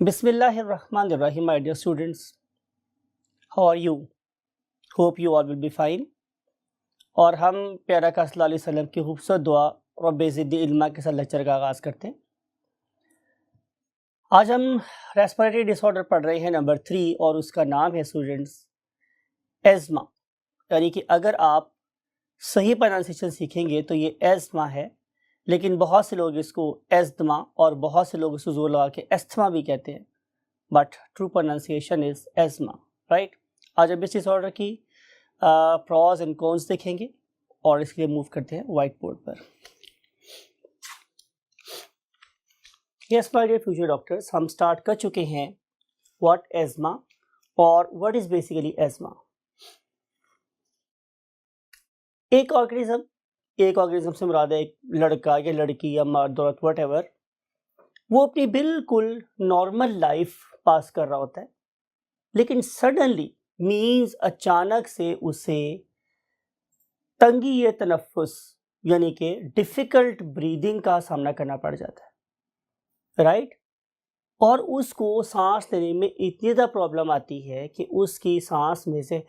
Bismillahirrahmanirrahim, my dear students. How are you? Hope you all will be fine. और हम प्यारा का सल्लल्लाहु अलैहि वसल्लम की खूबसूरत दुआ रब्बे ज़िदनी इल्मा के साथ लेक्चर का आगाज़ करते हैं। आज हम रेस्पिरेटरी डिसऑर्डर पढ़ रहे हैं नंबर 3 और उसका नाम है स्टूडेंट्स एज़मा। यानी कि अगर आप सही प्रोनाउंसिएशन सीखेंगे तो ये एज़मा है, लेकिन बहुत से लोग इसको एज़मा और बहुत से लोग इसको जोर लगा के एस्थमा भी कहते हैं, but true pronunciation is asthma, right. आज हम इस डिसऑर्डर की प्रॉज एंड कॉन्स देखेंगे और इसके लिए मूव करते हैं व्हाइट बोर्ड पर। Yes my dear future doctors, हम स्टार्ट कर चुके हैं व्हाट एज़मा और व्हाट इज बेसिकली एज़मा। एक ऑर्गेनिज्म से मुराद है एक लड़का या लड़की या मर्द औरत व्हाटएवर, वो अपनी बिल्कुल नॉर्मल लाइफ पास कर रहा होता है, लेकिन सडनली मीन्स अचानक से उसे तंगी तनफ्फुस यानी कि डिफ़िकल्ट ब्रीदिंग का सामना करना पड़ जाता है, राइट। और उसको सांस लेने में इतनी ज़्यादा प्रॉब्लम आती है कि उसकी सांस में से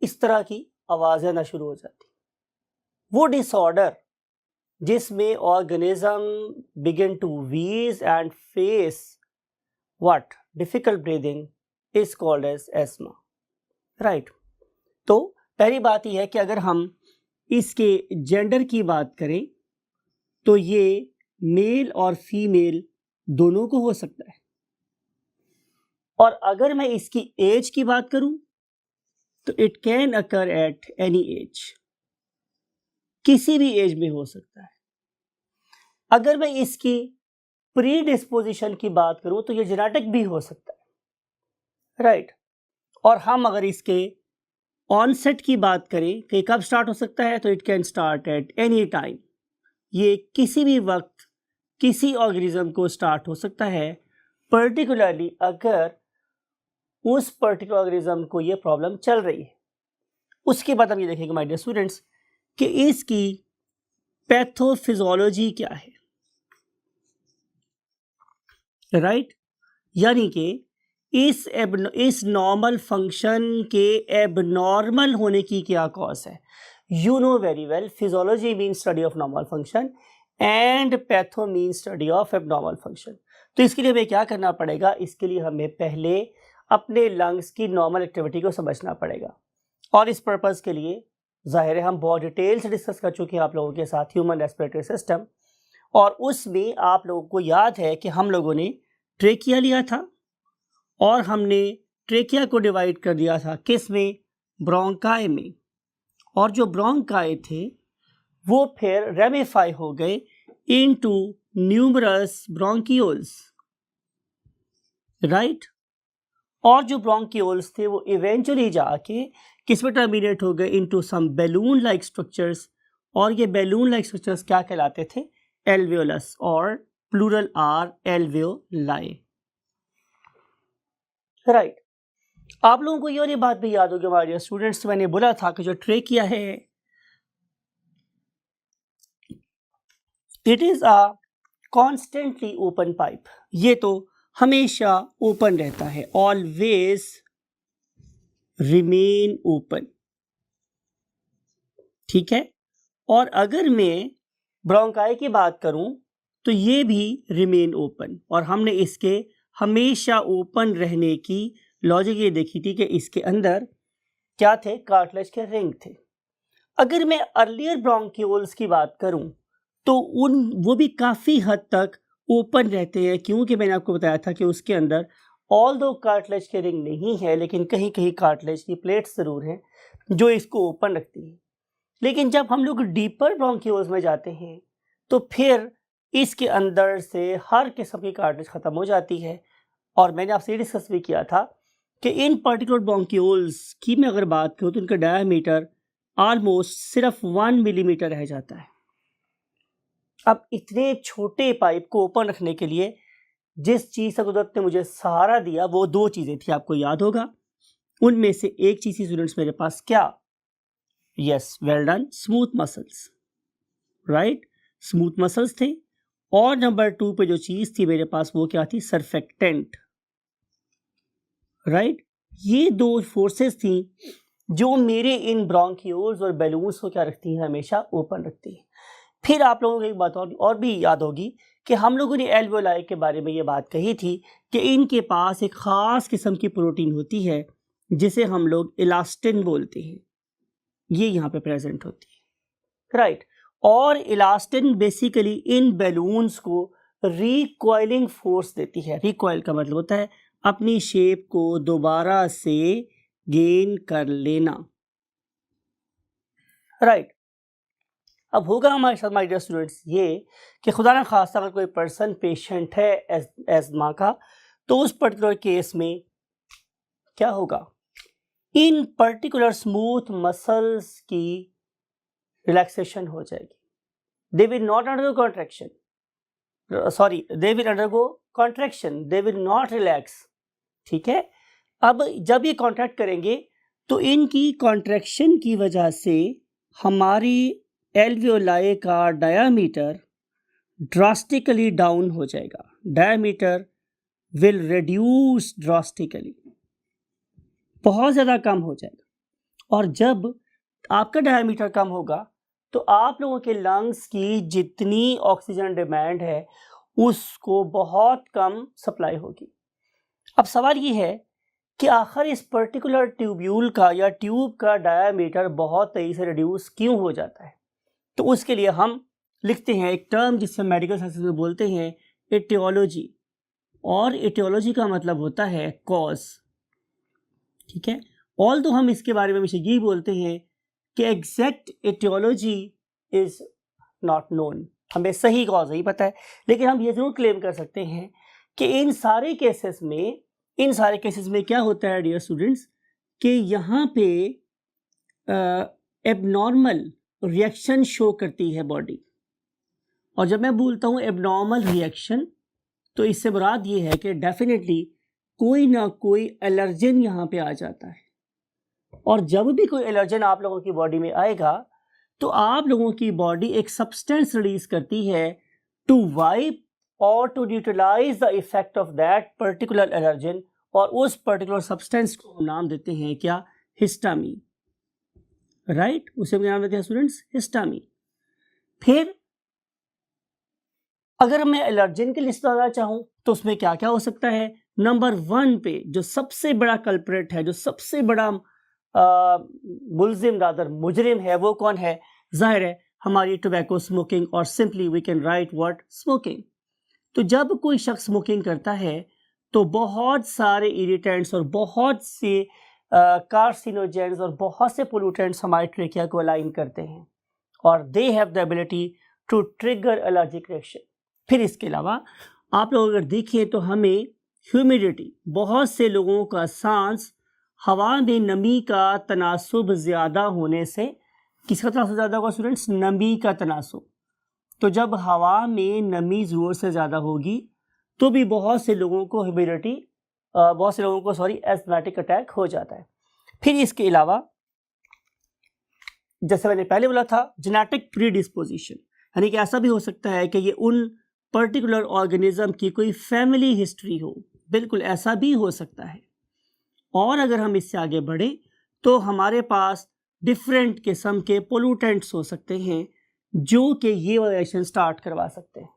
इस तरह की आवाज़ें आना शुरू हो जाती। वो डिसऑर्डर जिसमें organism begin to wheeze and face what difficult breathing is called as asthma, right. तो पहली बात यह है कि अगर हम इसके जेंडर की बात करें तो ये मेल और फीमेल दोनों को हो सकता है, और अगर मैं इसकी एज की बात करूं तो it can occur at any as, किसी भी एज में हो सकता है। अगर मैं इसकी प्री डिस्पोजिशन की बात करूं तो ये जेनेटिक भी हो सकता है, राइट। और हम अगर इसके ऑनसेट की बात करें कि कब स्टार्ट हो सकता है तो it can start at any time, ये किसी भी वक्त किसी ऑर्गेनिज्म को स्टार्ट हो सकता है, पर्टिकुलरली अगर उस पर्टिकुलर ऑर्गेनिज्म को ये प्रॉब्लम चल रही है। उसके बाद हम ये देखेंगे माय डियर स्टूडेंट्स कि इसकी पैथोफिजियोलॉजी क्या है, राइट। यानी कि इस नॉर्मल फंक्शन के एबनॉर्मल होने की क्या कॉज है। You know very well, physiology means study of normal function and patho means study of abnormal function. तो इसके लिए हमें क्या करना पड़ेगा, इसके लिए हमें पहले अपने लंग्स की नॉर्मल एक्टिविटी को समझना पड़ेगा, और इस पर्पज़ के लिए ज़ाहिर है हम बहुत डिटेल से डिस्कस कर चुके हैं आप लोगों के साथ ह्यूमन रेस्पिरेटरी सिस्टम, और उसमें आप लोगों को याद है कि हम लोगों ने ट्रेकिया लिया था और हमने ट्रेकिया को डिवाइड कर दिया था किस में, ब्रोंकाई में, और जो ब्रोंकाई थे वो फिर रेमिफाई हो गए इनटू न्यूमरस ब्रोंकियोल्स, राइट। और जो ब्रोंकियोल्स थे वो इवेंचुअली जाके किस में टर्मिनेट हो गए, into some balloon like structures, और ये बैलून लाइक स्ट्रक्चर्स क्या कहलाते थे, एल्वियोलस, और प्लूरल आर एल्वियोलाई, राइट। आप लोगों को ये वाली बात भी याद होगी हमारे स्टूडेंट्स, मैंने बोला था कि जो ट्रेकिया है it is a constantly open pipe, ये तो हमेशा ओपन रहता है, ऑलवेज रिमेन ओपन, ठीक है। और अगर मैं ब्रोंकाई की बात करूं तो ये भी रिमेन ओपन, और हमने इसके हमेशा ओपन रहने की लॉजिक ये देखी थी कि इसके अंदर क्या थे, कार्टिलेज के रिंग थे। अगर मैं अर्लियर ब्रोंकियोल्स की बात करूं तो वो भी काफ़ी हद तक ओपन रहते हैं, क्योंकि मैंने आपको बताया था कि उसके अंदर ऑल दो कार्टिलेज के रिंग नहीं है, लेकिन कहीं कहीं कार्टिलेज की प्लेट्स ज़रूर हैं जो इसको ओपन रखती है। लेकिन जब हम लोग डीपर ब्रोंकियोल्स में जाते हैं तो फिर इसके अंदर से हर किस्म की कार्टिलेज ख़त्म हो जाती है, और मैंने आपसे ये डिस्कस भी किया था कि इन पर्टिकुलर ब्रोंकियोल्स की मैं अगर बात करूँ तो उनका डायमीटर ऑलमोस्ट सिर्फ 1 मिलीमीटर रह जाता है। अब इतने छोटे पाइप को ओपन रखने के लिए जिस चीज़ से कुदरत ने मुझे सहारा दिया वो दो चीज़ें थी, आपको याद होगा। उनमें से एक चीज़ थी स्टूडेंट्स मेरे पास, क्या, yes well done, smooth muscles, right. Smooth muscles थे, और नंबर 2 पे जो चीज थी मेरे पास वो क्या थी, सरफेक्टेंट, राइट। ये दो फोर्सेस थी जो मेरे इन ब्रोंकियोल्स और बैलून्स को क्या रखती हैं, हमेशा ओपन रखती हैं। फिर आप लोगों को एक बात और भी याद होगी कि हम लोगों ने एल्वेओलाई के बारे में ये बात कही थी कि इनके पास एक ख़ास किस्म की प्रोटीन होती है जिसे हम लोग इलास्टिन बोलते हैं, ये यहाँ पे प्रेजेंट होती है, राइट। और इलास्टिन बेसिकली इन बैलून्स को रिकॉइलिंग फोर्स देती है। रिकॉइल का मतलब होता है अपनी शेप को दोबारा से गेन कर लेना, राइट। अब होगा हमारे साथ माय डियर स्टूडेंट्स ये कि खुदा न खास्ता अगर कोई पर्सन पेशेंट है एज़मा का, तो उस पर्टिकुलर केस में क्या होगा, इन पर्टिकुलर स्मूथ मसल्स की रिलैक्सेशन हो जाएगी। They will not undergo contraction, sorry they will undergo contraction, they will not relax, ठीक है। अब जब ये कॉन्ट्रैक्ट करेंगे तो इनकी कॉन्ट्रैक्शन की वजह से हमारी एल्वियोलाई का डायामीटर ड्रास्टिकली डाउन हो जाएगा, डायामीटर विल रिड्यूस ड्रास्टिकली, बहुत ज़्यादा कम हो जाएगा। और जब आपका डायामीटर कम होगा तो आप लोगों के लंग्स की जितनी ऑक्सीजन डिमांड है उसको बहुत कम सप्लाई होगी। अब सवाल ये है कि आखिर इस पर्टिकुलर ट्यूब्यूल का या ट्यूब का डायामीटर बहुत तेज़ी से रिड्यूस क्यों हो जाता है, तो उसके लिए हम लिखते हैं एक टर्म जिससे मेडिकल साइंस में बोलते हैं एटियोलॉजी, और एटियोलॉजी का मतलब होता है कॉज, ठीक है। ऑल तो हम इसके बारे में हमेशा यही बोलते हैं कि exact aetiology is not known, हमें सही कॉज नहीं पता है, लेकिन हम ये जरूर क्लेम कर सकते हैं कि इन सारे केसेस में क्या होता है डियर स्टूडेंट्स कि यहाँ पे एबनॉर्मल रिएक्शन शो करती है बॉडी। और जब मैं बोलता हूँ एबनॉर्मल रिएक्शन तो इससे मुराद ये है कि डेफिनेटली कोई ना कोई एलर्जन यहाँ पे आ जाता है, और जब भी कोई एलर्जन आप लोगों की बॉडी में आएगा तो आप लोगों की बॉडी एक सब्सटेंस रिलीज करती है टू वाइप और to neutralise the effect of that particular allergen, और उस पर्टिकुलर सब्सटेंस को हम नाम देते हैं क्या, हिस्टामीन, राइट। उसे हम नाम देते हैं स्टूडेंट्स हिस्टामीन। फिर अगर मैं एलर्जन की लिस्ट डालना चाहूँ तो उसमें क्या क्या हो सकता है। नंबर 1 पे जो सबसे बड़ा कल्प्रेट है, जो सबसे बड़ा मुल्जिम रादर मुजरिम है, वो कौन है, जाहिर है हमारी टोबैको स्मोकिंग, और simply we can write what, smoking. तो जब कोई शख्स स्मोकिंग करता है तो बहुत सारे इरिटेंट्स और बहुत से कार्सिनोजेंस और बहुत से पोल्यूटेंट्स हमारे ट्रेकिया को अलाइन करते हैं, और they have the ability to trigger allergic reaction. फिर इसके अलावा आप लोग अगर देखें तो हमें ह्यूमिडिटी, बहुत से लोगों का सांस हवा में नमी का तनासुब ज़्यादा होने से, किसका तनासुब ज़्यादा होगा स्टूडेंट्स, नमी का तनासुब। तो जब हवा में नमी ज़ोर से ज़्यादा होगी तो भी बहुत से लोगों को एस्थमेटिक अटैक हो जाता है। फिर इसके अलावा जैसे मैंने पहले बोला था जेनेटिक प्रीडिस्पोजिशन, यानी कि ऐसा भी हो सकता है कि ये उन पर्टिकुलर ऑर्गेनिज्म की कोई फैमिली हिस्ट्री हो, बिल्कुल ऐसा भी हो सकता है। और अगर हम इससे आगे बढ़े तो हमारे पास डिफरेंट किस्म के पोल्यूटेंट्स हो सकते हैं जो कि ये रिएक्शन स्टार्ट करवा सकते हैं,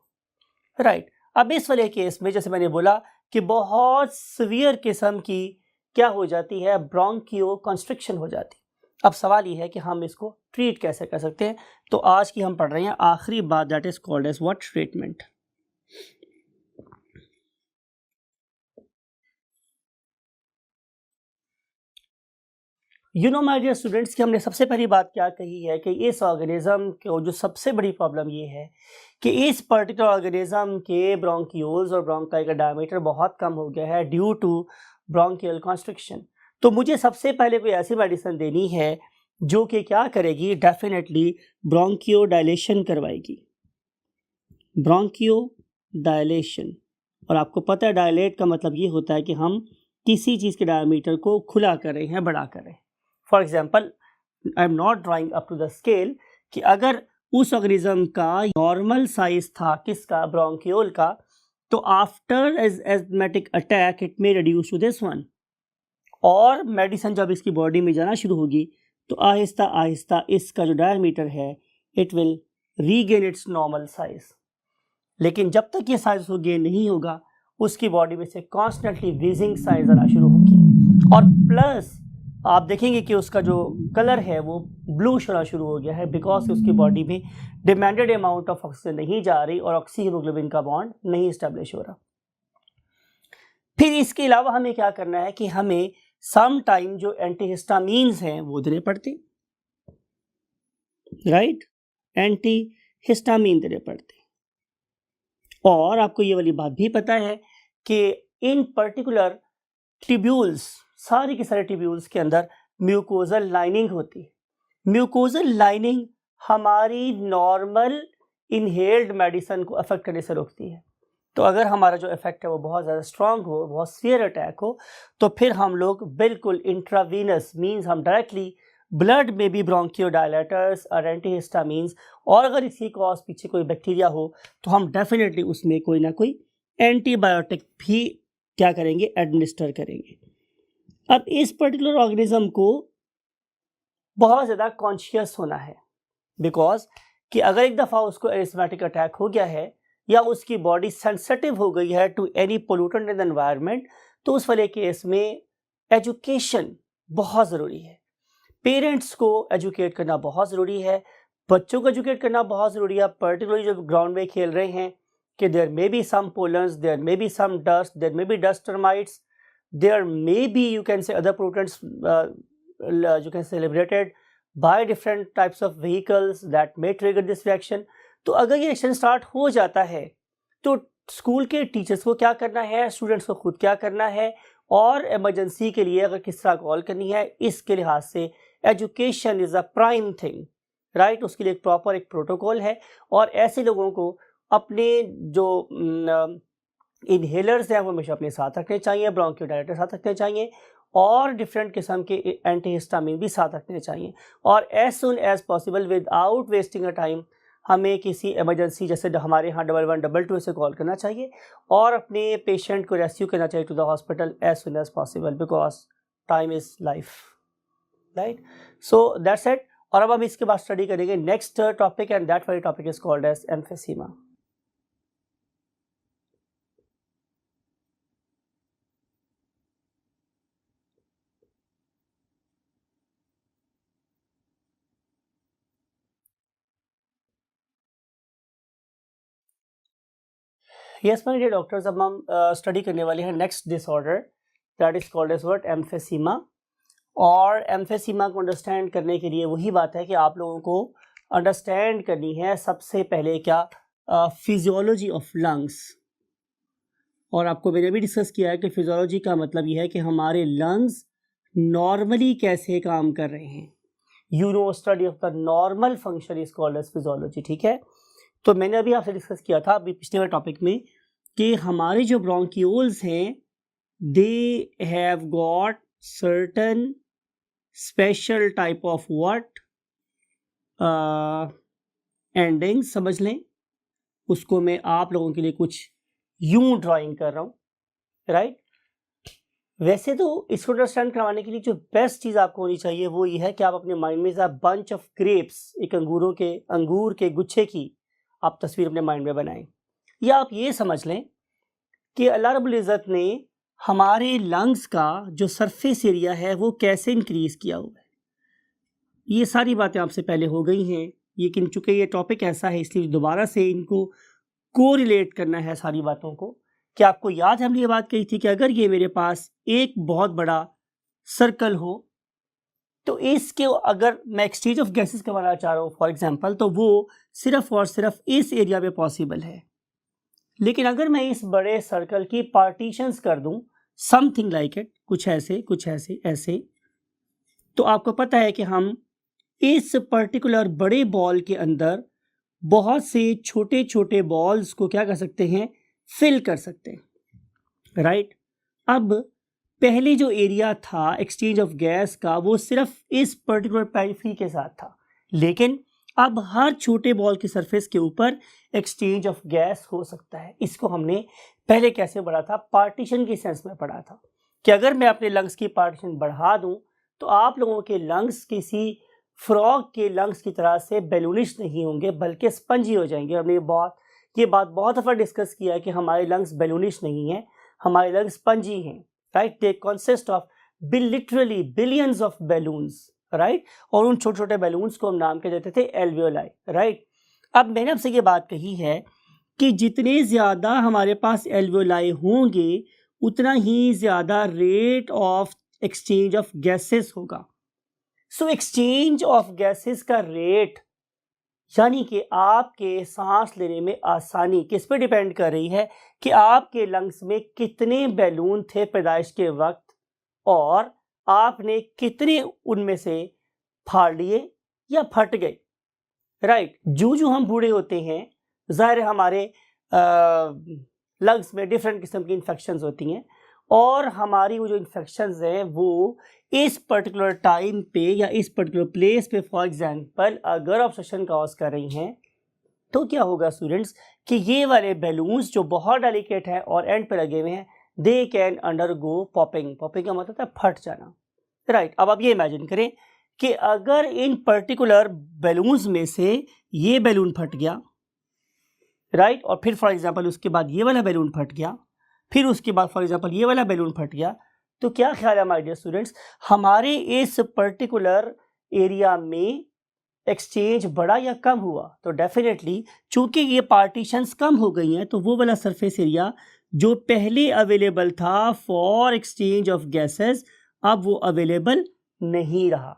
राइट। अब इस वाले केस में जैसे मैंने बोला कि बहुत सीवियर किस्म की क्या हो जाती है, ब्रोंकियो कंस्ट्रिक्शन हो जाती है। अब सवाल ये है कि हम इसको ट्रीट कैसे कर सकते हैं। तो आज की हम पढ़ रहे हैं आखिरी बात, that is called as what, treatment. You know my dear students कि हमने सबसे पहली बात क्या कही है कि इस ऑर्गेनिज्म को जो सबसे बड़ी प्रॉब्लम ये है कि इस पर्टिकुलर ऑर्गेनिज्म के ब्रोंकियोल्स और ब्रोंकाई का डायमीटर बहुत कम हो गया है ड्यू टू ब्रोंकियल कॉन्स्ट्रिक्शन। तो मुझे सबसे पहले कोई ऐसी मेडिसिन देनी है जो कि क्या करेगी, डेफिनेटली ब्रोंकियो डायलेशन करवाएगी, ब्रोंकियो डायलेशन। और आपको पता है डायलेट का मतलब ये होता है कि हम किसी चीज़ के डायमीटर को खुला कर रहे हैं, बड़ा कर रहे हैं। For example I am not drawing up to the scale कि अगर उस ऑर्गेनिज्म का नॉर्मल साइज था किसका, ब्रोंकियोल का, तो after asthmatic attack it may reduce to this one, और मेडिसिन जब इसकी बॉडी में जाना शुरू होगी तो आहिस्ता आहिस्ता इसका जो डायमीटर है it will regain it's normal size. लेकिन जब तक ये साइज उसको गेन नहीं होगा उसकी बॉडी में से कॉन्स्टेंटली वीजिंग साइज आना शुरू होगी, और प्लस आप देखेंगे कि उसका जो कलर है वो ब्लूश होना शुरू हो गया है, बिकॉज उसकी बॉडी में डिमांडेड अमाउंट ऑफ ऑक्सीजन नहीं जा रही और ऑक्सीहीमोग्लोबिन का बॉन्ड नहीं इस्टेब्लिश हो रहा। फिर इसके अलावा हमें क्या करना है कि हमें सम टाइम जो एंटीहिस्टामीन्स हैं वो देने पड़ते, राइट, एंटीहिस्टामीन देने पड़ते। और आपको ये वाली बात भी पता है कि इन पर्टिकुलर ट्यूब्यूल्स, सारे के सारे ट्यूब्यूल्स के अंदर म्यूकोजल लाइनिंग होती है। म्यूकोजल लाइनिंग हमारी नॉर्मल इनहेल्ड मेडिसिन को अफेक्ट करने से रोकती है। तो अगर हमारा जो इफेक्ट है वो बहुत ज़्यादा स्ट्रांग हो, बहुत सीवियर अटैक हो, तो फिर हम लोग बिल्कुल इंट्रावीनस मींस हम डायरेक्टली ब्लड में भी ब्रोंकियोडायलेटर्स और एंटीहिस्टामीन्स, और अगर इसकी कॉज पीछे कोई बैक्टीरिया हो तो हम डेफिनेटली उसमें कोई ना कोई एंटीबायोटिक भी क्या करेंगे, एडमिनिस्टर करेंगे। अब इस पर्टिकुलर ऑर्गेनिज्म को बहुत ज़्यादा कॉन्शियस होना है, बिकॉज कि अगर एक दफ़ा उसको एरिथमेटिक अटैक हो गया है या उसकी बॉडी सेंसिटिव हो गई है to any pollutant in the environment, तो उस वाले केस में एजुकेशन बहुत ज़रूरी है। पेरेंट्स को एजुकेट करना बहुत ज़रूरी है, बच्चों को एजुकेट करना बहुत ज़रूरी है, पर्टिकुलरली जो ग्राउंड में खेल रहे हैं कि there may be some pollens, there may be some dust, there may be dust termites, there may be you can say other pollutants you can say liberated by different types of vehicles that may trigger this reaction। तो अगर ये reaction start हो जाता है तो school के teachers को क्या करना है, स्टूडेंट्स को खुद क्या करना है, और इमरजेंसी के लिए अगर किस तरह कॉल करनी है, इसके लिहाज से education is a prime thing, right. उसके लिए एक प्रॉपर एक प्रोटोकॉल है, और ऐसे लोगों को अपने जो इनहेलर्स हैं वो हमेशा अपने साथ रखने चाहिए, ब्रोंकियोडायलेटर साथ रखने चाहिए, और डिफरेंट किस्म के एंटीहिस्टामिन भी साथ रखने चाहिए। और as soon as possible without wasting a time हमें किसी इमरजेंसी जैसे हमारे यहाँ 1112 से कॉल करना चाहिए और अपने पेशेंट को रेस्क्यू करना चाहिए to the hospital as soon as possible, because time is life, right. So that's it. और अब हम इसके बाद स्टडी करेंगे नेक्स्ट टॉपिक, एंड दैट वाली topic is called as emphysema. Yes my dear doctors, अब हम स्टडी करने वाले हैं next disorder that is called as what, emphysema. और एम्फीसीमा को अंडरस्टैंड करने के लिए वही बात है कि आप लोगों को अंडरस्टैंड करनी है सबसे पहले क्या, फिजियोलॉजी ऑफ लंग्स। और आपको मैंने भी डिस्कस किया है कि फिजियोलॉजी का मतलब ये है कि हमारे लंग्स नॉर्मली कैसे काम कर रहे हैं। You know study of the normal function is called as physiology, ठीक है। तो मैंने अभी आपसे डिस्कस किया था अभी पिछले वाले टॉपिक में कि हमारे जो ब्रोंक्यूल्स हैं they have got certain special type of what ending, समझ लें उसको मैं आप लोगों के लिए कुछ यूं ड्राइंग कर रहा हूँ, राइट। वैसे तो इसको अंडरस्टैंड करवाने के लिए जो बेस्ट चीज़ आपको होनी चाहिए वो ये है कि आप अपने माइंड में बंच ऑफ ग्रेप्स, एक अंगूर के गुच्छे की आप तस्वीर अपने माइंड में बनाएं, या आप ये समझ लें कि अल्लाह रब्बुल इज़्ज़त ने हमारे लंग्स का जो सरफेस एरिया है वो कैसे इंक्रीज़ किया हुआ है। ये सारी बातें आपसे पहले हो गई हैं, लेकिन चूँकि ये टॉपिक ऐसा है इसलिए दोबारा से इनको कोरिलेट करना है सारी बातों को। कि आपको याद है हमने ये बात कही थी कि अगर ये मेरे पास एक बहुत बड़ा सर्कल हो तो इसके अगर मैं एक्सचेंज ऑफ गैसेस करवाना चाह रहा हूँ फॉर एग्जांपल, तो वो सिर्फ और सिर्फ इस एरिया में पॉसिबल है। लेकिन अगर मैं इस बड़े सर्कल की पार्टीशंस कर दूं समथिंग लाइक इट, कुछ ऐसे कुछ ऐसे ऐसे, तो आपको पता है कि हम इस पर्टिकुलर बड़े बॉल के अंदर बहुत से छोटे छोटे बॉल्स को क्या कर सकते हैं, फिल कर सकते हैं, राइट। अब पहले जो एरिया था एक्सचेंज ऑफ गैस का वो सिर्फ इस पर्टिकुलर पेरिफेरी के साथ था, लेकिन अब हर छोटे बॉल की सरफेस के ऊपर एक्सचेंज ऑफ गैस हो सकता है। इसको हमने पहले कैसे पढ़ा था, पार्टीशन के सेंस में पढ़ा था कि अगर मैं अपने लंग्स की पार्टीशन बढ़ा दूं तो आप लोगों के लंग्स किसी फ्रॉग के लंग्स की तरह से बैलूनिश नहीं होंगे बल्कि स्पंजी हो जाएंगे। हमने ये बात बहुत दफ़ा डिस्कस किया है कि हमारे लंग्स बैलूनिश नहीं हैं, हमारे लंग्स स्पंजी हैं, right. They consist of literally billions of balloons, right. और उन छोटे छोटे बैलून्स को हम नाम के देते थे एल्वियोलाई, राइट। अब मैंने आपसे ये बात कही है कि जितने ज़्यादा हमारे पास एल्वियोलाई होंगे उतना ही ज़्यादा rate of exchange of gases होगा। सो एक्सचेंज ऑफ गैसेस का रेट यानी कि आपके सांस लेने में आसानी किस पे डिपेंड कर रही है कि आपके लंग्स में कितने बैलून थे पैदाइश के वक्त और आपने कितने उनमें से फाड़ लिए या फट गए, राइट। जो हम बूढ़े होते हैं ज़ाहिर हमारे लंग्स में डिफरेंट किस्म की इन्फेक्शंस होती हैं और हमारी वो जो इन्फेक्शंस हैं वो इस पर्टिकुलर टाइम पे या इस पर्टिकुलर प्लेस पे फॉर एग्जांपल अगर ऑब्स्ट्रक्शन कॉज कर रही हैं तो क्या होगा स्टूडेंट्स कि ये वाले बैलून्स जो बहुत डेलिकेट हैं और एंड पे लगे हुए हैं they can undergo popping. Popping का मतलब है फट जाना, राइट। अब आप ये इमेजिन करें कि अगर इन पर्टिकुलर बैलून्स में से ये बैलून फट गया, राइट, और फिर फॉर एग्जांपल उसके बाद ये वाला बैलून फट गया, फिर उसके बाद फॉर एग्जांपल ये वाला बैलून फट गया, तो क्या ख्याल है माय डियर स्टूडेंट्स, हमारे इस पर्टिकुलर एरिया में एक्सचेंज बढ़ा या कम हुआ? तो डेफिनेटली चूंकि ये पार्टीशंस कम हो गई हैं तो वो वाला सरफेस एरिया जो पहले अवेलेबल था फॉर एक्सचेंज ऑफ गैसेस अब वो अवेलेबल नहीं रहा,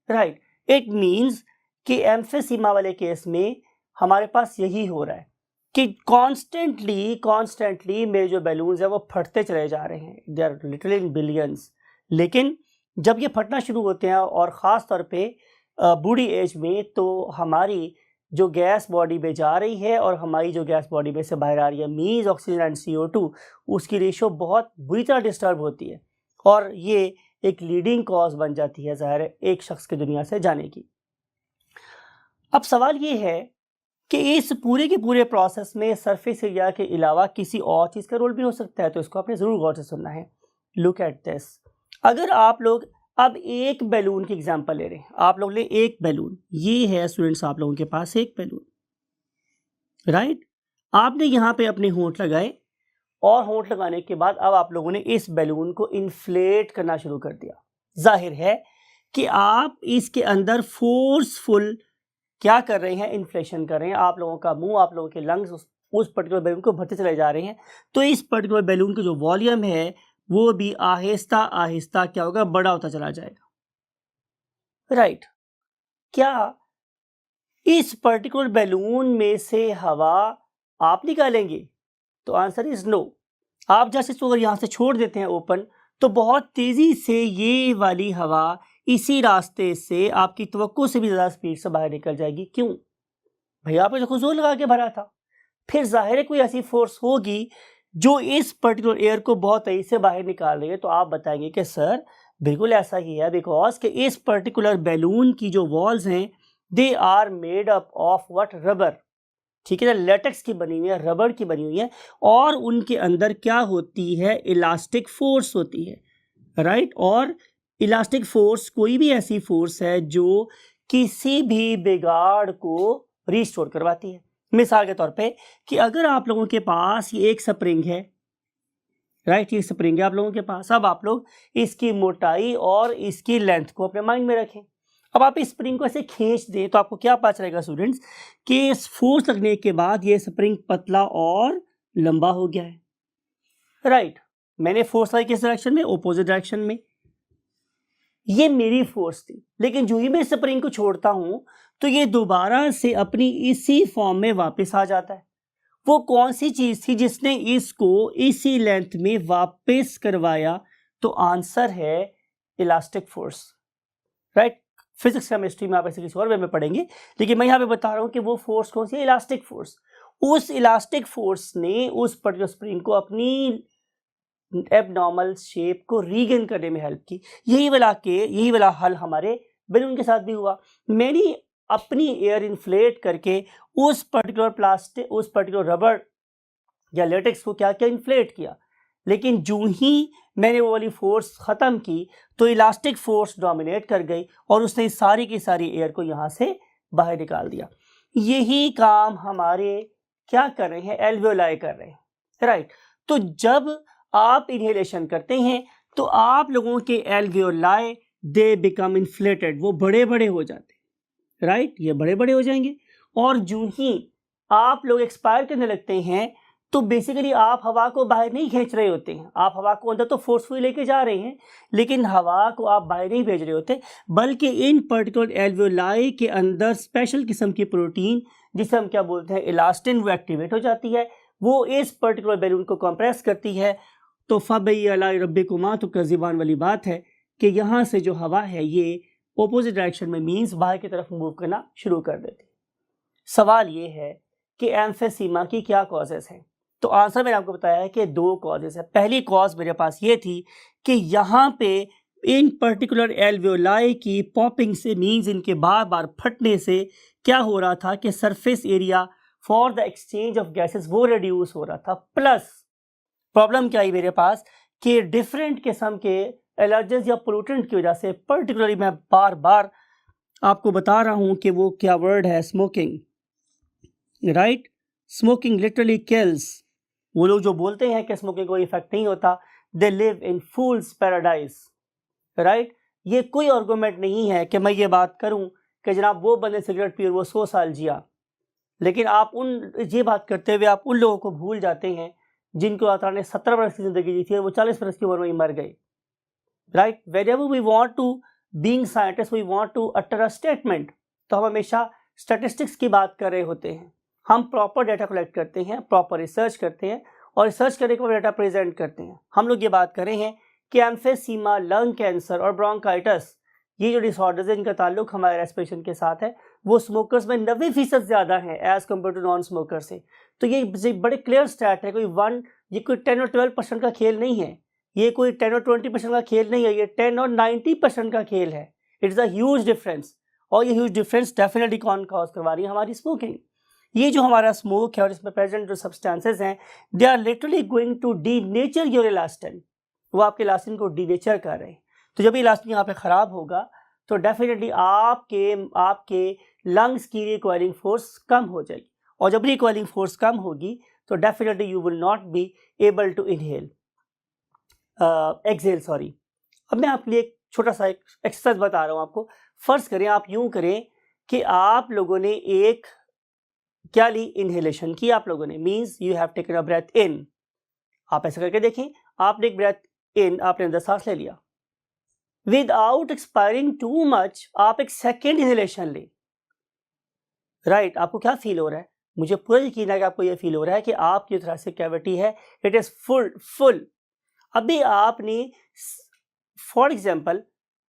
राइट। इट मीन्स कि एम्फीसीमा वाले केस में हमारे पास यही हो रहा है कि कॉन्स्टेंटली मेरे जो बैलून्स हैं वो फटते चले जा रहे हैं, they are literally in billions. लेकिन जब ये फटना शुरू होते हैं और ख़ास तौर पे बूढ़ी एज में तो हमारी जो गैस बॉडी में जा रही है और हमारी जो गैस बॉडी में से बाहर आ रही है मीन्स ऑक्सीजन एंड CO2 उसकी रेशो बहुत बुरी तरह डिस्टर्ब होती है और ये एक लीडिंग कॉज बन जाती है ज़ाहिर है एक शख्स की दुनिया से जाने की। अब सवाल ये है कि इस पूरे के पूरे प्रोसेस में सरफेस एरिया के अलावा किसी और चीज़ का रोल भी हो सकता है, तो इसको आपने ज़रूर गौर से सुनना है। लुक एट दिस, अगर आप लोग अब एक बैलून की एग्जांपल ले रहे हैं, आप लोग ले एक बैलून, ये है स्टूडेंट्स आप लोगों के पास एक बैलून, राइट। आपने यहाँ पे अपने होंठ लगाए और होंठ लगाने के बाद अब आप लोगों ने इस बैलून को इन्फ्लेट करना शुरू कर दिया। जाहिर है कि आप इसके अंदर फोर्सफुल क्या कर रहे हैं, इन्फ्लेशन कर रहे हैं। आप लोगों का मुंह, आप लोगों के लंग्स उस पर्टिकुलर बैलून को भरते चले जा रहे हैं, तो इस पर्टिकुलर बैलून का जो वॉल्यूम है वो भी आहिस्ता आहिस्ता क्या होगा, बड़ा होता चला जाएगा, राइट। क्या इस पर्टिकुलर बैलून में से हवा आप निकालेंगे? तो आंसर इज नो। आप जैसे इसको अगर यहाँ से छोड़ देते हैं ओपन तो बहुत तेजी से ये वाली हवा इसी रास्ते से आपकी तवक्को से भी ज़्यादा स्पीड से बाहर निकल जाएगी। क्यों भैया, आपने देखो जोर लगा के भरा था, फिर जाहिर है कोई ऐसी फोर्स होगी जो इस पर्टिकुलर एयर को बहुत तेजी से बाहर निकाल रही है। तो आप बताएंगे कि सर बिल्कुल ऐसा ही है, बिकॉज कि इस पर्टिकुलर बैलून की जो वॉल्स हैं they are made up of what, rubber, ठीक है ना, लेटेक्स की बनी हुई है, रबड़ की बनी हुई है और उनके अंदर क्या होती है, इलास्टिक फोर्स होती है, राइट। और इलास्टिक फोर्स कोई भी ऐसी फोर्स है जो किसी भी बिगाड़ को रिस्टोर करवाती है। मिसाल के तौर पे कि अगर आप लोगों के पास ये एक स्प्रिंग है, राइट, ये स्प्रिंग है आप लोगों के पास, अब आप लोग इसकी मोटाई और इसकी लेंथ को अपने माइंड में रखें। अब आप इस स्प्रिंग को ऐसे खींच दें तो आपको क्या पता चलेगा स्टूडेंट्स कि इस फोर्स लगने के बाद ये स्प्रिंग पतला और लंबा हो गया है, राइट। मैंने फोर्स लाई किस डायरेक्शन में, ऑपोजिट डायरेक्शन में, ये मेरी फोर्स थी। लेकिन जो ही मैं स्प्रिंग को छोड़ता हूं तो ये दोबारा से अपनी इसी फॉर्म में वापस आ जाता है। वो कौन सी चीज थी जिसने इसको इसी लेंथ में वापस करवाया? तो आंसर है elastic force, right. Physics chemistry में आप ऐसे किसी और वे में पढ़ेंगे, लेकिन मैं यहाँ पे बता रहा हूँ कि वो फोर्स कौन सी है, इलास्टिक फोर्स। उस इलास्टिक फोर्स ने उस पर्टिकुलर स्प्रिंग को अपनी एबनॉर्मल शेप को रीगेन करने में हेल्प की। यही वाला हल हमारे बैलून के साथ भी हुआ। मैनी अपनी एयर इन्फ्लेट करके उस पर्टिकुलर रबर या लेटेक्स को क्या किया, इन्फ्लेट किया। लेकिन जो ही मैंने वो वाली फोर्स ख़त्म की तो इलास्टिक फोर्स डोमिनेट कर गई और उसने सारी की सारी एयर को यहाँ से बाहर निकाल दिया। यही काम हमारे क्या कर रहे हैं, एल्वियोलाई कर रहे हैं, राइट। तो जब आप इनहेलेशन करते हैं तो आप लोगों के एल्वियोलाई दे बिकम इन्फ्लेटेड, वो बड़े बड़े हो जाते हैं, राइट, ये बड़े बड़े हो जाएंगे। और जो ही आप लोग एक्सपायर करने लगते हैं तो बेसिकली आप हवा को बाहर नहीं खींच रहे होते हैं, आप हवा को अंदर तो फोर्सफुली लेके जा रहे हैं, लेकिन हवा को आप बाहर नहीं भेज रहे होते, बल्कि इन पर्टिकुलर एल्वियोलाई के अंदर स्पेशल किस्म की प्रोटीन जिसे हम क्या बोलते हैं, इलास्टिन, वो एक्टिवेट हो जाती है, वो इस पर्टिकुलर बैलून को कंप्रेस करती है। तो फ़बई अला रब्बिकुमा तुकज़्ज़िबान वाली बात है कि यहाँ से जो हवा है ये ऑपोजिट डायरेक्शन में मीन्स बाहर की तरफ मूव करना शुरू कर देती है। सवाल ये है कि एम्फीसीमा की क्या कॉजेज़ हैं। तो आंसर मैंने आपको बताया है कि 2 कॉजेज़ है। पहली कॉज मेरे पास ये थी कि यहाँ पे इन पर्टिकुलर एल्वियोलाई की पॉपिंग से मीन्स इनके बार बार फटने से क्या हो रहा था कि surface area for the exchange of gases वो रिड्यूस हो रहा था। प्लस प्रॉब्लम क्या आई मेरे पास कि डिफरेंट किस्म के एलर्जेंस या पोल्यूटेंट की वजह से, पर्टिकुलरली मैं बार बार आपको बता रहा हूँ कि वो क्या वर्ड है, smoking, right. Smoking literally kills. वो लोग जो बोलते हैं कि स्मोकिंग कोई इफेक्ट नहीं होता, they live in fools paradise, right. ये कोई आर्गूमेंट नहीं है कि मैं ये बात करूं कि जनाब वो बंदे सिगरेट पिए वो 100 साल जिया, लेकिन आप ये बात करते हुए आप उन लोगों को भूल जाते हैं जिनको अल्लाह ताला ने 17 वर्ष की ज़िंदगी जी थी और वो 40 वर्ष की उम्र में ही मर गए, right. Wherever we want to being scientist we want to utter a statement, तो हम हमेशा स्टैटिस्टिक्स की बात कर रहे होते हैं, हम प्रॉपर डाटा कलेक्ट करते हैं, प्रॉपर रिसर्च करते हैं और रिसर्च करने के बाद डाटा प्रेजेंट करते हैं। हम लोग ये बात कर रहे हैं कि एम्फीसीमा, लंग कैंसर और ब्रोंकाइटिस, ये जो डिसऑर्डर्स है इनका ताल्लुक हमारे रेस्पिरेशन के साथ है, वो स्मोकर्स में 90% ज़्यादा है as compare to non smoker से। तो ये बड़े क्लियर स्टैट है, ये कोई 10 और 12% का खेल नहीं है, ये कोई 10 और 20% का खेल नहीं है, ये 10 और 90% का खेल है। इट्स अ ह्यूज डिफरेंस, और ये ह्यूज डिफरेंस डेफिनेटली कौन कॉज करवा रही है, हमारी स्मोकिंग। ये जो हमारा स्मोक है और इसमें प्रेजेंट जो सब्सटेंसेस हैं, they are literally going to denature your elastin, वो आपके इलास्टिन को डीनेचर कर रहे हैं। तो जब इलास्टिन यहाँ पे ख़राब होगा तो डेफिनेटली आपके लंग्स की रिकॉइलिंग फोर्स कम हो जाएगी, और जब रिकॉइलिंग फोर्स कम होगी तो definitely you will not be able to inhale exhale, sorry. अब मैं आपके लिए एक छोटा सा एक एक्सरसाइज बता रहा हूँ आपको। फर्ज करें, आप यूं करें कि आप लोगों ने एक क्या ली, इनहेलेशन की आप लोगों ने, means you have taken a breath in. आप ऐसा करके देखें, आपने एक ब्रेथ इन, आपने अंदर सांस ले लिया, विदाउट एक्सपायरिंग टू मच आप एक सेकेंड इनहेलेशन ले, राइट। आपको क्या फील हो रहा है? मुझे पूरा यकीन है कि आपको यह फील हो रहा है कि आपकी थोरेसिक कैविटी है, इट इज फुल। अभी आपने, फॉर एग्जाम्पल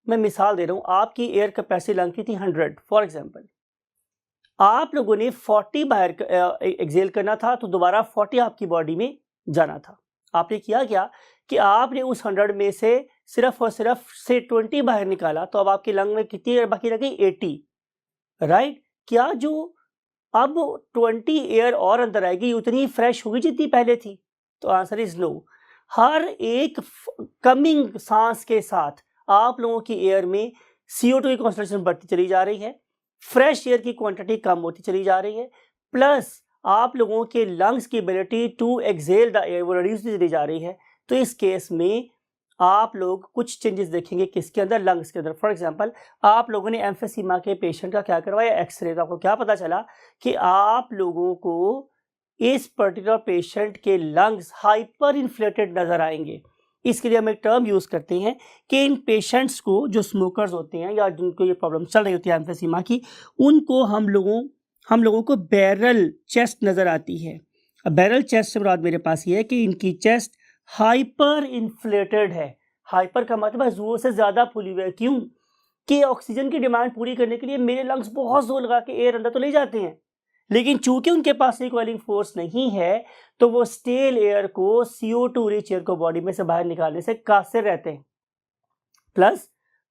मैं मिसाल दे रहा हूं, आपकी एयर कैपेसिटी लंग की थी 100, फॉर एग्जाम्पल आप लोगों ने 40 बाहर एक्सेल करना था, तो दोबारा 40 आपकी बॉडी में जाना था। आपने किया क्या कि आपने उस 100 में से सिर्फ और सिर्फ से 20 बाहर निकाला, तो अब आपके लंग में कितनी एयर बाकी रह गई, 80, राइट। क्या जो अब 20 एयर और अंदर आएगी उतनी फ्रेश होगी जितनी पहले थी? तो आंसर इज नो। हर एक कमिंग सांस के साथ आप लोगों की एयर में CO2 की कॉन्सेंट्रेशन बढ़ती चली जा रही है, फ्रेश एयर की क्वांटिटी कम होती चली जा रही है, प्लस आप लोगों के लंग्स की ability to exhale the air वो रिड्यूस चली जा रही है। तो इस केस में आप लोग कुछ चेंजेस देखेंगे किसके अंदर, लंग्स के अंदर। फॉर एग्जांपल आप लोगों ने एम्फीसीमा के पेशेंट का क्या करवाया, एक्सरे। तो आपको क्या पता चला कि आप लोगों को इस पर्टिकुलर पेशेंट के लंग्स हाइपर इन्फ्लेटेड नजर आएंगे। इसके लिए हम एक टर्म यूज करते हैं कि इन पेशेंट्स को, जो स्मोकर्स होते हैं या जिनको ये प्रॉब्लम चल रही होती है एम्फीसीमा की, उनको हम लोगों को बैरल चेस्ट नजर आती है। बैरल चेस्ट से मुराद मेरे पास ये है कि इनकी चेस्ट हाइपर इन्फ्लेटेड है। हाइपर का मतलब है जोर से ज्यादा फूली हुई है। क्यों? कि ऑक्सीजन की डिमांड पूरी करने के लिए मेरे लंग्स बहुत जोर लगा के एयर अंदर तो ले जाते हैं, लेकिन चूंकि उनके पास रिकॉइलिंग फोर्स नहीं है तो वो स्टेल एयर को, CO2 रिच एयर को बॉडी में से बाहर निकालने से कासिर रहते हैं। प्लस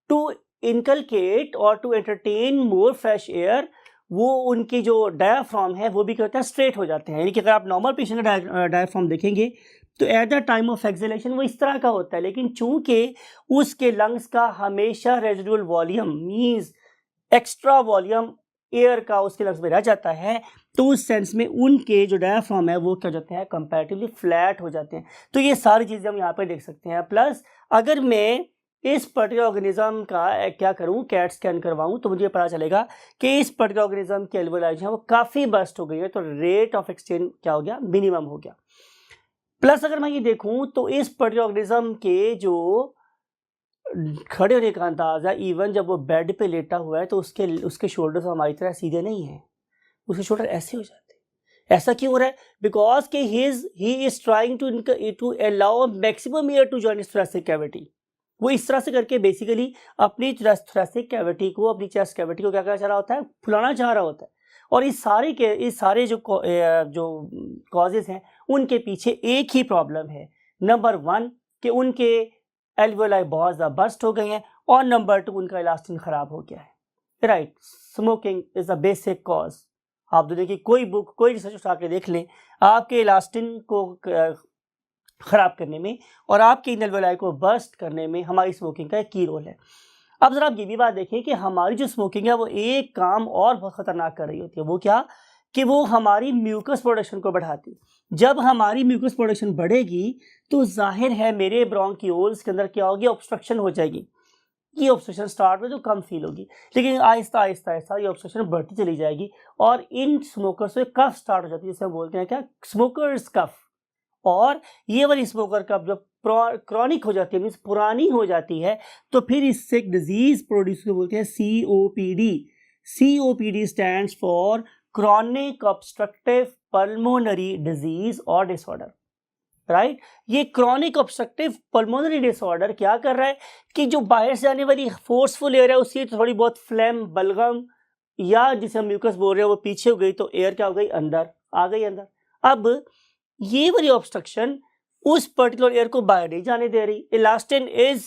टू इनकलकेट और to entertain more fresh air, वो उनकी जो डायाफ्राम है वो भी क्या होता है, स्ट्रेट हो जाते हैं। यानी कि अगर आप नॉर्मल पेशेंट का डायाफ्राम देखेंगे तो at the time of exhalation वो इस तरह का होता है, लेकिन चूंकि उसके लंग्स का हमेशा residual volume means extra volume air का उसके लंग्स में रह जाता है, तो उस सेंस में उनके जो डायाफ्राम है वो क्या हो जाते हैं, कंपैरेटिवली फ्लैट हो जाते हैं। तो ये सारी चीज़ें हम यहाँ पे देख सकते हैं। प्लस अगर मैं इस पर्टिकुलर ऑर्गेनिज्म का क्या करूँ, कैट स्कैन करवाऊँ, तो मुझे पता चलेगा कि इस पर्टिकुलर ऑर्गेनिज्म की एल्वेओलाई है वो काफ़ी बस्ट हो गई है, तो रेट ऑफ एक्सचेंज क्या हो गया, मिनिमम हो गया। प्लस अगर मैं ये देखूँ तो इस पर्टिकुलर ऑर्गेनिज्म के जो खड़े होने का अंदाज़ा, इवन जब वो बेड पे लेटा हुआ है तो उसके शोल्डर्स हमारी तरह सीधे नहीं हैं, उसके शोल्डर ऐसे हो जाते हैं। ऐसा क्यों हो रहा है? बिकॉज कि he is trying to allow maximum air to join इस थोरेसिक कैविटी। वो इस तरह से करके बेसिकली अपनी थोरेसिक कैविटी को, अपनी चेस्ट कैविटी को क्या करना चाह रहा होता है, फुलाना चाह रहा होता है। और इस सारे जो कॉजेज हैं उनके पीछे एक ही प्रॉब्लम है। नंबर 1 कि उनके एल्वेओलाई बहुत ज़्यादा बस्ट हो गए हैं, और नंबर 2 उनका इलास्टिन ख़राब हो गया है। Right, smoking is a basic cause. आप दुनिया की कोई बुक, कोई रिसर्च उठा के देख लें, आपके इलास्टिन को ख़राब करने में और आपके एल्वेओलाई को बस्ट करने में हमारी स्मोकिंग का एक की रोल है। अब ज़रा आप ये भी बात देखिए कि हमारी जो स्मोकिंग है वो एक काम और बहुत ख़तरनाक कर रही होती है। वो क्या कि वो हमारी म्यूकस प्रोडक्शन को बढ़ाती है। जब हमारी म्यूकस प्रोडक्शन बढ़ेगी तो जाहिर है मेरे ब्रोंकियोल्स के अंदर क्या होगी, ऑब्स्ट्रक्शन हो जाएगी। ये ऑब्स्ट्रक्शन स्टार्ट में तो कम फील होगी, लेकिन आहिस्ता आहिस्ता आहिस्ता ये ऑब्स्ट्रक्शन बढ़ती चली जाएगी और इन स्मोकर्स में कफ स्टार्ट हो जाती है, जिसे हम बोलते हैं क्या, स्मोकर्स कफ। और ये वाली स्मोकर कफ जब क्रॉनिक हो जाती है, मीन्स पुरानी हो जाती है, तो फिर इससे एक डिजीज प्रोड्यूस बोलते हैं COPD। COPD stands for chronic obstructive pulmonary disease और डिसऑर्डर। राइट, ये क्रॉनिक ऑब्स्ट्रक्टिव पल्मोनरी डिसऑर्डर क्या कर रहा है कि जो बाहर से आने वाली फोर्सफुल एयर है उसकी थोड़ी बहुत फ्लेम, बलगम या जिसे हम म्यूकस बोल रहे हैं वो पीछे हो गई, तो एयर क्या हो गई, अंदर आ गई अंदर। अब ये वाली ऑब्स्ट्रक्शन उस पर्टिकुलर एयर को बाहर नहीं जाने दे रही। Elastin is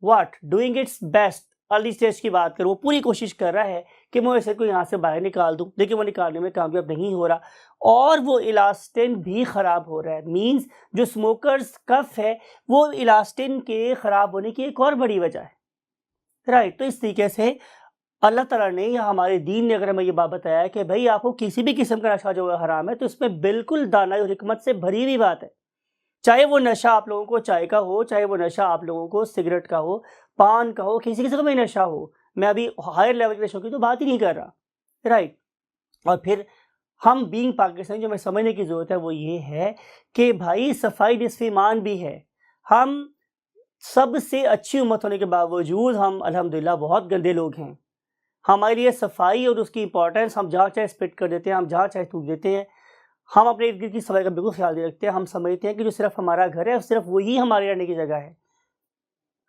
what doing it's best. Early stage की बात करूँ, वो पूरी कोशिश कर रहा है कि मैं इसे को यहाँ से बाहर निकाल दूँ, लेकिन वो निकालने में कामयाब नहीं हो रहा और वो इलास्टिन भी ख़राब हो रहा है। मींस जो स्मोकर्स कफ है वो इलास्टिन के ख़राब होने की एक और बड़ी वजह है। राइट, तो इस तरीके से अल्लाह ताला ने या हमारे दीन ने अगर हमें ये बात बताया कि भाई आपको किसी भी किस्म का नशा जो है हराम है, तो इसमें बिल्कुल दानाई और हिकमत से भरी हुई बात है। चाहे वो नशा आप लोगों को चाय का हो, चाहे वो नशा आप लोगों को सिगरेट का हो, पान का हो, किसी किस्म का भी नशा हो। मैं अभी हायर लेवल के नशों की तो बात ही नहीं कर रहा। राइट, और फिर हम बीइंग पाकिस्तानी जो हमें समझने की ज़रूरत है वो ये है कि भाई सफाई निस्फ़ ईमान भी है। हम सबसे अच्छी उम्मत होने के बावजूद हम अल्हम्दुलिल्लाह बहुत गंदे लोग हैं। हमारे लिए सफाई और उसकी इंपॉर्टेंस हम जहाँ चाहे स्पिट कर देते हैं, हम जहाँ चाहे थूक देते हैं। हम अपने इर्द गिर्द की सफाई का बिल्कुल ख्याल नहीं रखते हैं। हम समझते हैं कि जो सिर्फ हमारा घर है सिर्फ वही हमारे रहने की जगह है।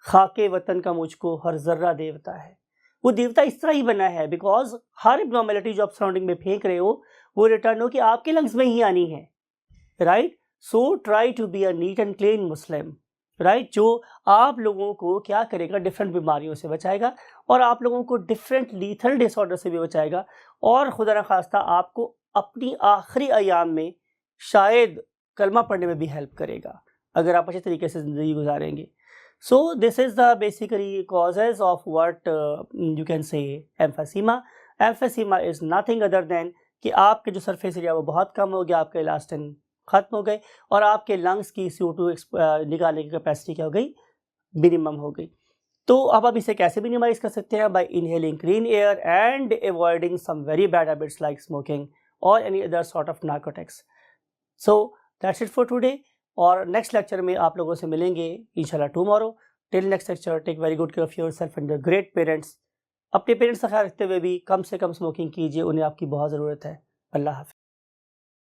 खाके वतन का मुझको हर जर्रा देवता है। वो देवता इस तरह ही बना है बिकॉज हर एब्नॉर्मेलिटी जो आप सराउंडिंग में फेंक रहे हो वो रिटर्न हो कि आपके लंग्स में ही आनी है। Right, so try to be a neat and clean Muslim. Right, जो आप लोगों को क्या करेगा, डिफरेंट बीमारियों से बचाएगा और आप लोगों को डिफरेंट लीथल डिसऑर्डर से भी बचाएगा और खुदा न खास्ता आपको अपनी आखिरी अयाम में शायद कलमा पढ़ने में भी हेल्प करेगा अगर आप अच्छे तरीके से ज़िंदगी गुजारेंगे। So this is the basically causes of what you can say emphysema. Emphysema is nothing other than कि आपके जो सरफेस एरिया वो बहुत कम हो गया, आपका इलास्टिन ख़त्म हो गए और आपके लंग्स की CO2 निकालने की कैपेसिटी क्या हो गई, मिनिमम हो गई। तो अब आप इसे कैसे मिनिमाइज कर सकते हैं, by inhaling clean air and avoiding some very bad habits like smoking और any other sort of narcotics. So that's it for today और नेक्स्ट लेक्चर में आप लोगों से मिलेंगे इंशाल्लाह tomorrow. Till next lecture, take very good care of yourself and your great parents. अपने parents का ख्याल रखते हुए भी कम से कम स्मोकिंग कीजिए, उन्हें आपकी बहुत ज़रूरत है। अल्लाह हाफ़िज़।